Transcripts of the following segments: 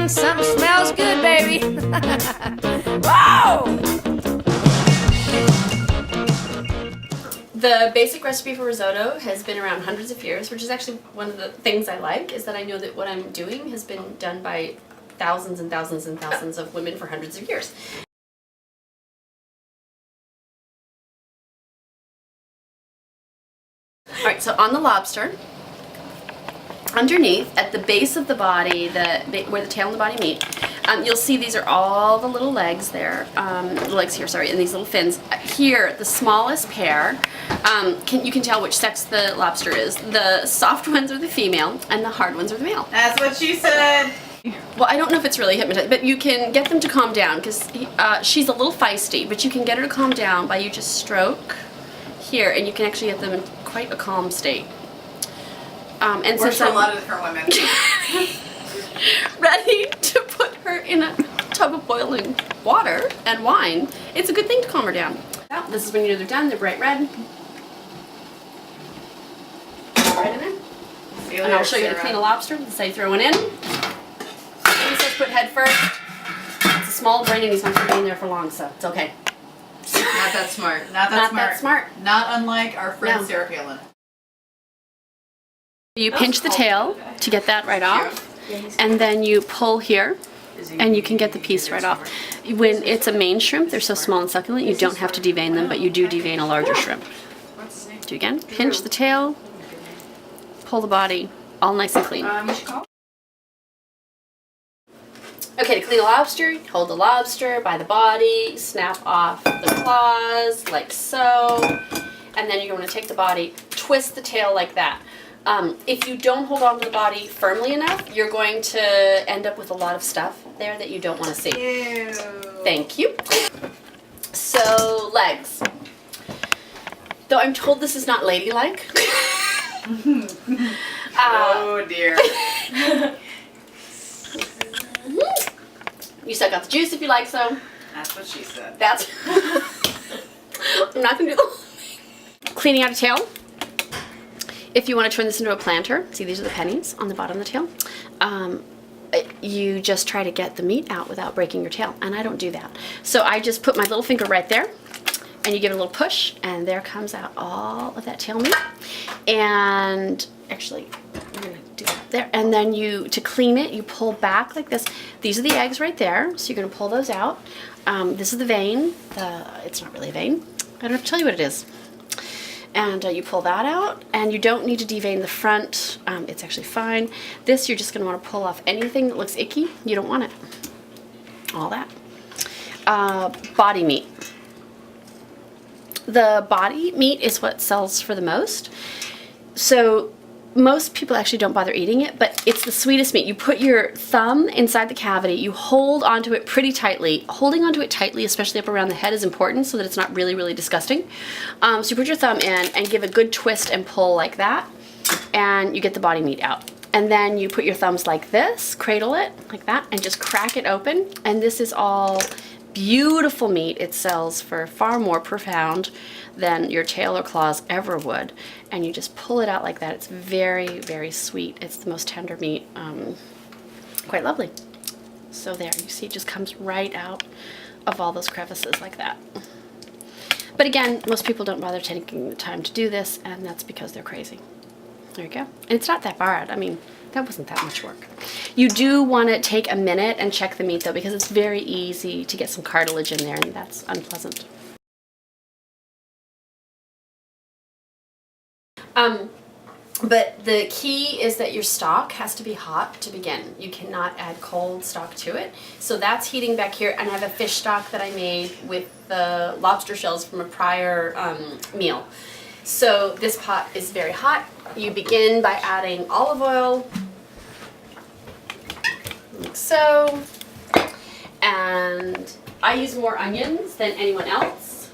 Something smells good, baby. Whoa! The basic recipe for risotto has been around hundreds of years, which is actually one of the things I like, is that I know that what I'm doing has been done by thousands and thousands and thousands of women for hundreds of years. Alright, so on the lobster, underneath, at the base of the body, where the tail and the body meet, you'll see these are all the little legs there, legs here, sorry, and these little fins. Here, the smallest pair, you can tell which sex the lobster is. The soft ones are the female, and the hard ones are the male. That's what she said. Well, I don't know if it's really hypnotized, but you can get them to calm down, because she's a little feisty, but you can get her to calm down by you just stroke here, and you can actually get them in quite a calm state. And Works for a lot of different women. Ready to put her in a tub of boiling water and wine, it's a good thing to calm her down. Well, this is when you know they're done. They're bright red. Right in there. And I'll show you how to clean a lobster. This is how you throw one in. He says put head first. It's a small brain and he's not going to be in there for long, so it's okay. Not that smart. Not that smart. Not unlike our friend Sarah Palin. You pinch the tail to get that right off, and then you pull here, and you can get the piece right off. When it's a Maine shrimp, they're so small and succulent, you don't have to devein them, but you do devein a larger shrimp. Do again, pinch the tail, pull the body, all nice and clean. Okay, to clean a lobster, hold the lobster by the body, snap off the claws, like so, and then you're going to take the body, twist the tail like that. If you don't hold on to the body firmly enough, you're going to end up with a lot of stuff there that you don't want to see. Ew. Thank you. So, legs. Though I'm told this is not ladylike. Oh dear. You suck out the juice if you like so. That's what she said. That's... I'm not going to do the whole thing. Cleaning out a tail. If you want to turn this into a planter, see these are the pennies on the bottom of the tail, you just try to get the meat out without breaking your tail, and I don't do that. So I just put my little finger right there, and you give it a little push, and there comes out all of that tail meat. And actually, we're going to do that there. And then to clean it, you pull back like this. These are the eggs right there, so you're going to pull those out. This is the vein. It's not really a vein. I don't have to tell you what it is. And you pull that out, and you don't need to devein the front. It's actually fine. This, you're just going to want to pull off anything that looks icky. You don't want it. All that. Body meat. The body meat is what sells for the most. So most people actually don't bother eating it, but it's the sweetest meat. You put your thumb inside the cavity, you hold onto it pretty tightly. Holding onto it tightly, especially up around the head, is important so that it's not really, really disgusting. So you put your thumb in and give a good twist and pull like that, and you get the body meat out. And then you put your thumbs like this, cradle it like that, and just crack it open. And this is all beautiful meat. It sells for far more per pound than your tail or claws ever would. And you just pull it out like that. It's very, very sweet. It's the most tender meat. Quite lovely. So there, you see it just comes right out of all those crevices like that. But again, most people don't bother taking the time to do this, and that's because they're crazy. There you go. And it's not that bad. I mean, that wasn't that much work. You do want to take a minute and check the meat though, because it's very easy to get some cartilage in there, and that's unpleasant. But the key is that your stock has to be hot to begin. You cannot add cold stock to it. So that's heating back here, and I have a fish stock that I made with the lobster shells from a prior meal. So this pot is very hot. You begin by adding olive oil, like so, and I use more onions than anyone else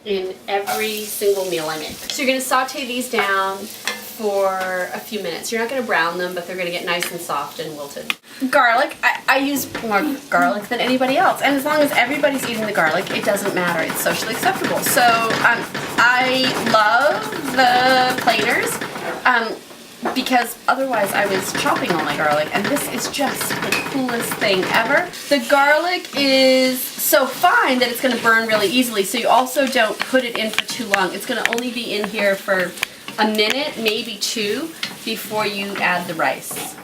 in every single meal I make. So you're going to saute these down for a few minutes. You're not going to brown them, but they're going to get nice and soft and wilted. Garlic, I use more garlic than anybody else, and as long as everybody's eating the garlic, it doesn't matter. It's socially acceptable. So I love the planers. because otherwise I was chopping all my garlic, and this is just the coolest thing ever. The garlic is so fine that it's going to burn really easily, so you also don't put it in for too long. It's going to only be in here for a minute, maybe 2, before you add the rice.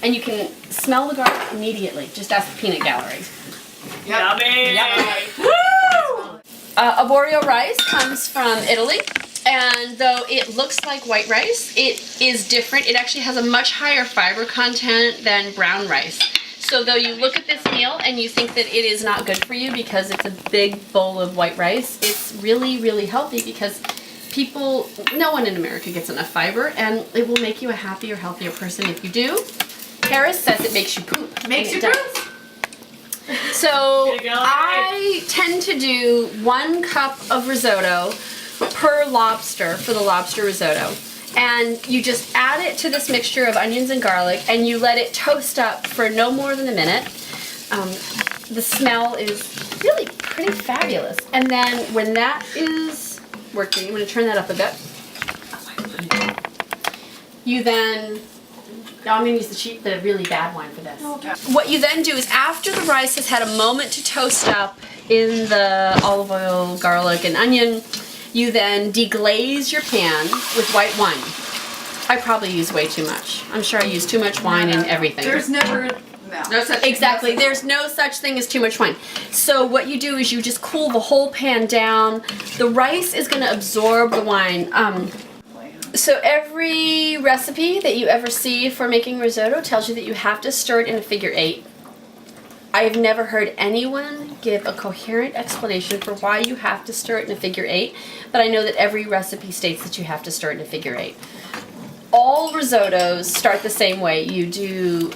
And you can smell the garlic immediately. Just ask the peanut gallery. Yep. Yummy! Yep. Woo! Arborio rice comes from Italy, and though it looks like white rice, it is different. It actually has a much higher fiber content than brown rice. So though you look at this meal and you think that it is not good for you because it's a big bowl of white rice, it's really, really healthy because no one in America gets enough fiber, and it will make you a happier, healthier person if you do. Harris says it makes you poop. Makes you poop? So I tend to do 1 cup of risotto per lobster for the lobster risotto. And you just add it to this mixture of onions and garlic, and you let it toast up for no more than a minute. The smell is really pretty fabulous. And then when that is working, I'm going to turn that up a bit. You then... Now I'm going to use the really bad wine for this. Okay. What you then do is after the rice has had a moment to toast up in the olive oil, garlic, and onion, you then deglaze your pan with white wine. I probably use way too much. I'm sure I use too much wine in everything. There's never... No such Exactly. thing. There's no such thing as too much wine. So what you do is you just cool the whole pan down. The rice is going to absorb the wine. So every recipe that you ever see for making risotto tells you that you have to stir it in a figure 8. I have never heard anyone give a coherent explanation for why you have to stir it in a figure 8, but I know that every recipe states that you have to stir it in a figure 8. All risottos start the same way. You do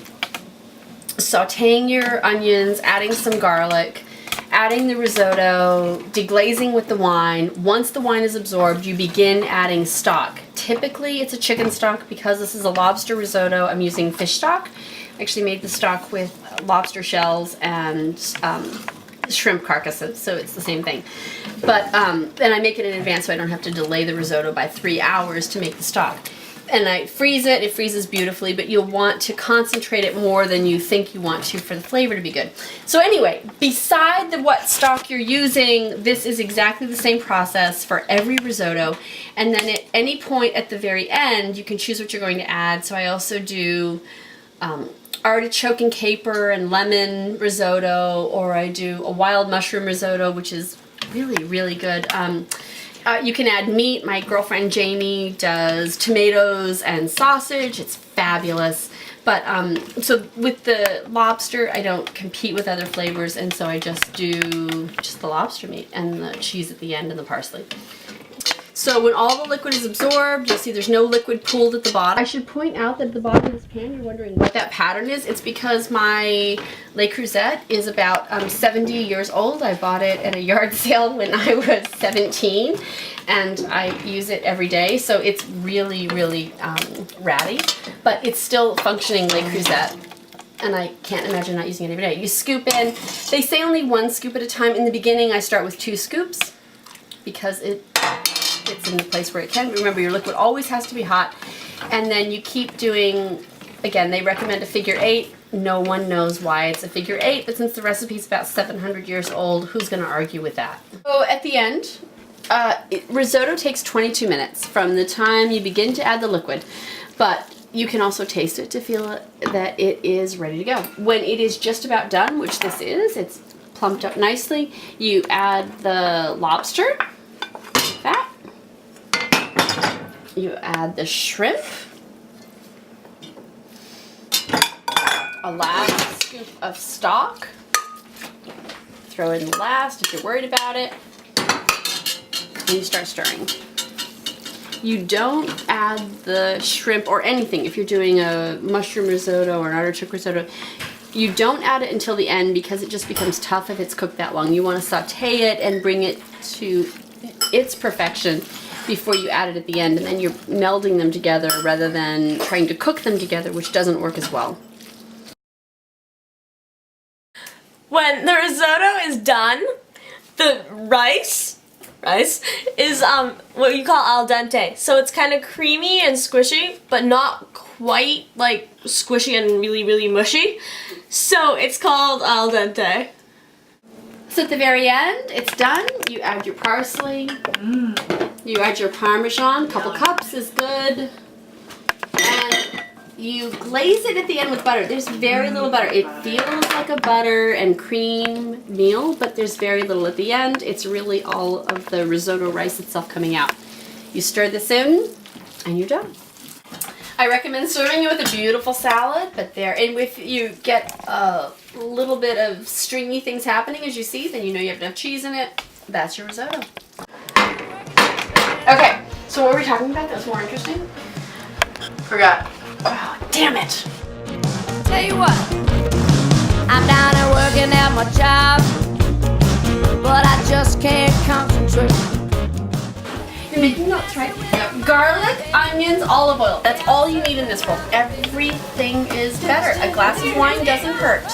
sauteing your onions, adding some garlic, adding the risotto, deglazing with the wine. Once the wine is absorbed, you begin adding stock. Typically, it's a chicken stock. Because this is a lobster risotto, I'm using fish stock. I actually made the stock with lobster shells and shrimp carcasses, so it's the same thing. But then I make it in advance so I don't have to delay the risotto by 3 hours to make the stock. And I freeze it. It freezes beautifully, but you'll want to concentrate it more than you think you want to for the flavor to be good. So anyway, beside what stock you're using, this is exactly the same process for every risotto. And then at any point at the very end, you can choose what you're going to add. So I also do artichoke and caper and lemon risotto, or I do a wild mushroom risotto, which is really, really good. You can add meat. My girlfriend Jamie does tomatoes and sausage. It's fabulous. But so with the lobster, I don't compete with other flavors, and so I just do just the lobster meat and the cheese at the end and the parsley. So when all the liquid is absorbed, you'll see there's no liquid pooled at the bottom. I should point out that at the bottom of this pan, you're wondering what that pattern is. It's because my Le Creuset is about 70 years old. I bought it at a yard sale when I was 17, and I use it every day. So it's really, really ratty, but it's still functioning Le Creuset. And I can't imagine not using it every day. You scoop in. They say only 1 scoop at a time. In the beginning, I start with 2 scoops because it's in the place where it can. Remember, your liquid always has to be hot. And then you keep doing, again, they recommend a figure 8. No one knows why it's a figure 8, but since the recipe's about 700 years old, who's going to argue with that? So at the end, risotto takes 22 minutes from the time you begin to add the liquid, but you can also taste it to feel that it is ready to go. When it is just about done, which this is, it's plumped up nicely, you add the lobster, that. You add the shrimp, a last scoop of stock, throw in last if you're worried about it, and you start stirring. You don't add the shrimp or anything if you're doing a mushroom risotto or an artichoke risotto. You don't add it until the end because it just becomes tough if it's cooked that long. You want to saute it and bring it to its perfection before you add it at the end, and then you're melding them together rather than trying to cook them together, which doesn't work as well. When the risotto is done, the rice rice is what you call al dente. So it's kind of creamy and squishy, but not quite like squishy and really, really mushy. So it's called al dente. So at the very end, it's done. You add your parsley. You add your Parmesan. A couple cups is good. And you glaze it at the end with butter. There's very little butter. It feels like a butter and cream meal, but there's very little at the end. It's really all of the risotto rice itself coming out. You stir this in, and you're done. I recommend serving it with a beautiful salad, but and if you get a little bit of stringy things happening as you see, then you know you have enough cheese in it. That's your risotto. Okay, so what were we talking about that was more interesting? Forgot. Oh, damn it. Tell you what, I'm down and working at my job, but I just can't concentrate. You're making notes, right? Yep. Garlic, onions, olive oil. That's all you need in this world. Everything is better. A glass of wine doesn't hurt.